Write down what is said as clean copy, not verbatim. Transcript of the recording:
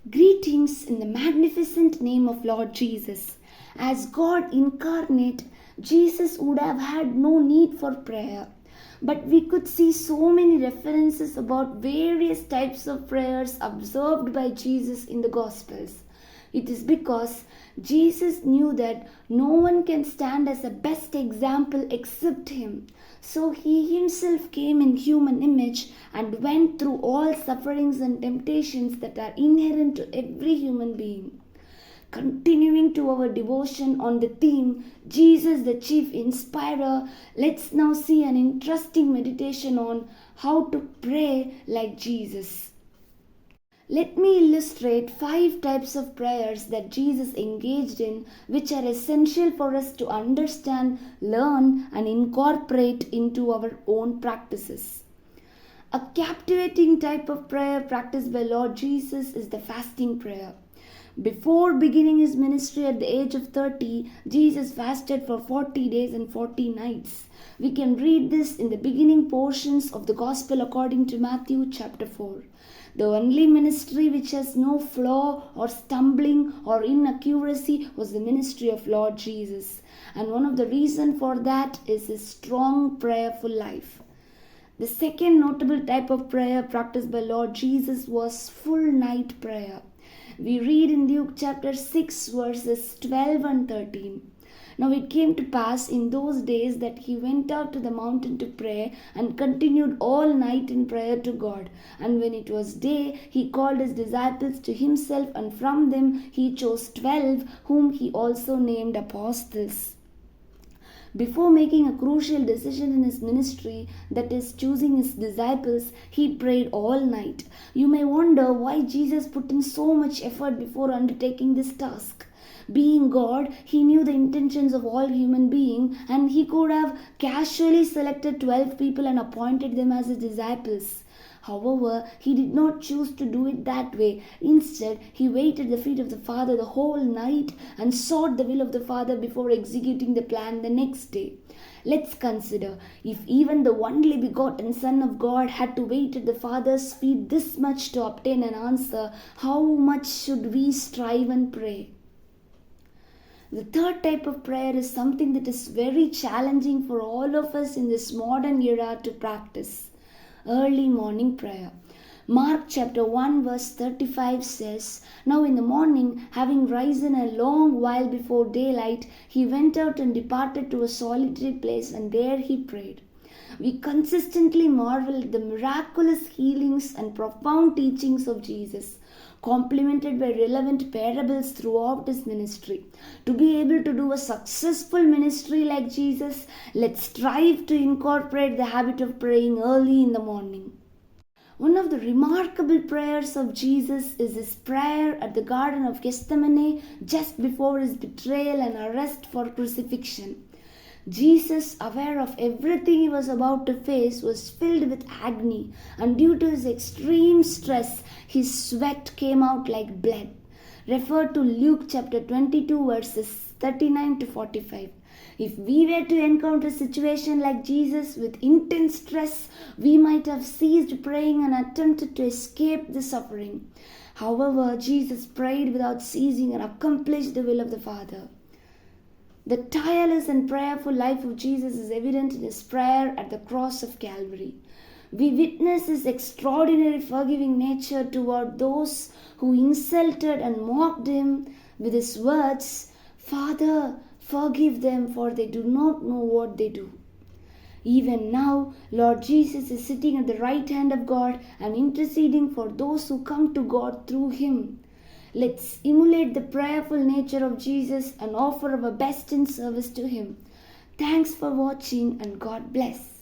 Greetings in the magnificent name of Lord Jesus. As God incarnate, Jesus would have had no need for prayer. But we could see so many references about various types of prayers observed by Jesus in the Gospels. It is because Jesus knew that no one can stand as a best example except him. So he himself came in human image and went through all sufferings and temptations that are inherent to every human being. Continuing to our devotion on the theme Jesus the Chief Inspirer, let's now see an interesting meditation on how to pray like Jesus. Let me illustrate 5 types of prayers that Jesus engaged in, which are essential for us to understand, learn, and incorporate into our own practices. A captivating type of prayer practiced by Lord Jesus is the fasting prayer. Before beginning his ministry at the age of 30, Jesus fasted for 40 days and 40 nights. We can read this in the beginning portions of the Gospel according to Matthew chapter 4. The only ministry which has no flaw or stumbling or inaccuracy was the ministry of Lord Jesus. And one of the reasons for that is his strong prayerful life. The second notable type of prayer practiced by Lord Jesus was full night prayer. We read in Luke chapter 6 verses 12 and 13. Now it came to pass in those days that he went out to the mountain to pray and continued all night in prayer to God. And when it was day, he called his disciples to himself, and from them he chose 12, whom he also named apostles. Before making a crucial decision in his ministry, that is, choosing his disciples, he prayed all night. You may wonder why Jesus put in so much effort before undertaking this task. Being God, he knew the intentions of all human beings, and he could have casually selected 12 people and appointed them as his disciples. However, he did not choose to do it that way. Instead, he waited at the feet of the Father the whole night and sought the will of the Father before executing the plan the next day. Let's consider, if even the only begotten Son of God had to wait at the Father's feet this much to obtain an answer, how much should we strive and pray? The third type of prayer is something that is very challenging for all of us in this modern era to practice. Early morning prayer. Mark chapter 1 verse 35 says, Now in the morning, having risen a long while before daylight, he went out and departed to a solitary place, and there he prayed. We consistently marvel at the miraculous healings and profound teachings of Jesus, complemented by relevant parables throughout his ministry. To be able to do a successful ministry like Jesus, let's strive to incorporate the habit of praying early in the morning. One of the remarkable prayers of Jesus is his prayer at the Garden of Gethsemane just before his betrayal and arrest for crucifixion. Jesus, aware of everything he was about to face, was filled with agony, and due to his extreme stress, his sweat came out like blood. Refer to Luke chapter 22 verses 39 to 45. If we were to encounter a situation like Jesus with intense stress, we might have ceased praying and attempted to escape the suffering. However, Jesus prayed without ceasing and accomplished the will of the Father. The tireless and prayerful life of Jesus is evident in his prayer at the cross of Calvary. We witness his extraordinary forgiving nature toward those who insulted and mocked him with his words, Father, forgive them, for they do not know what they do. Even now, Lord Jesus is sitting at the right hand of God and interceding for those who come to God through him. Let's emulate the prayerful nature of Jesus and offer our best in service to him. Thanks for watching, and God bless.